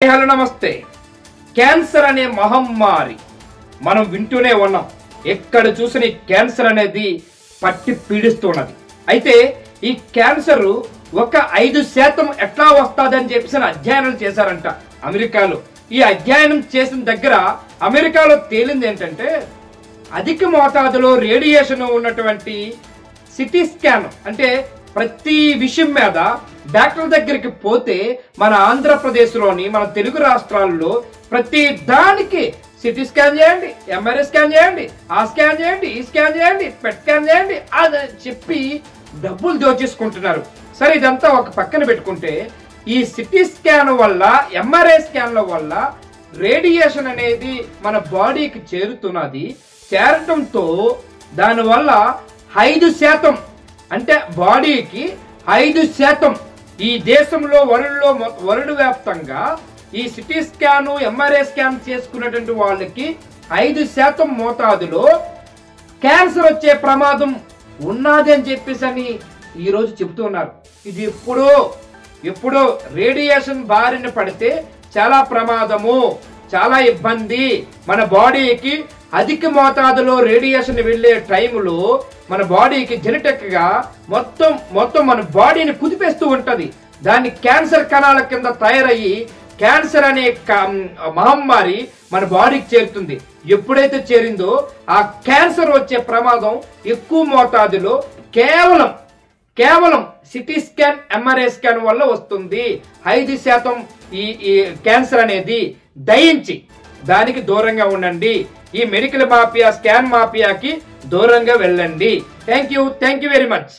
Hello నమస్తే. Cancer అనే మహమ్మారి మనం వింటూనే ఉన్నాం. ఎక్కడ చూసిన క్యాన్సర్ అనేది పట్టి పీడిస్తున్నది. అయితే ఈ క్యాన్సర్ ఒక 5% ఎట్లా వస్తుందని చెప్పేసి అధ్యయనాలు చేశారంట అమెరికాలో. ఈ అధ్యయనం చేసిన దగ్గర అమెరికాలో తేలింది ఏంటంటే, అధిక మోతాదులో రేడియేషన్ ఉన్నటువంటి సిటీ స్కాన్ అంటే ప్రతి విషయం మీద డాక్టర్ దగ్గరికి పోతే మన ఆంధ్రప్రదేశ్లోని మన తెలుగు రాష్ట్రాల్లో ప్రతి దానికి సిటీ స్కాన్ చేయండి, ఎంఆర్ఐ స్కాన్ చేయండి, ఆ స్కాన్ చేయండి, ఈ స్కాన్ చేయండి, పెట్ స్కాన్ చేయండి అని చెప్పి డబ్బులు దోచేసుకుంటున్నారు. సరే, ఇదంతా ఒక పక్కన పెట్టుకుంటే ఈ సిటీ స్కాన్ వల్ల, ఎంఆర్ఐ స్కాన్ల వల్ల రేడియేషన్ అనేది మన బాడీకి చేరుతున్నది. చేరటంతో దానివల్ల 5% అంటే బాడీకి 5% ఈ దేశంలో వరల్డ్ వ్యాప్తంగా ఈ సిటీ స్కాన్, ఎంఆర్ఐ స్కాన్ చేసుకున్నటువంటి వాళ్ళకి 5% మోతాదులో క్యాన్సర్ వచ్చే ప్రమాదం ఉన్నది అని చెప్పేసి ఈరోజు చెబుతున్నారు. ఇది ఎప్పుడో రేడియేషన్ బారిన పడితే చాలా ప్రమాదము, చాలా ఇబ్బంది. మన బాడీకి అధిక మోతాదులో రేడియేషన్ వెళ్లే టైంలో మన బాడీకి జెనెటిక్ గా మొత్తం మన బాడీని కుదిపేస్తూ ఉంటది. దాన్ని క్యాన్సర్ కణాల కింద తయారయ్యి క్యాన్సర్ అనే మహమ్మారి మన బాడీకి చేరుతుంది. ఎప్పుడైతే చేరిందో ఆ క్యాన్సర్ వచ్చే ప్రమాదం ఎక్కువ మోతాదులో కేవలం సిటీ స్కాన్, ఎంఆర్ఐ స్కాన్ వల్ల వస్తుంది. 5% ఈ క్యాన్సర్ అనేది దయించి దానికి దూరంగా ఉండండి. ఈ మెడికల్ మాఫియా, స్కాన్ మాఫియాకి దూరంగా వెళ్ళండి. Thank you very much.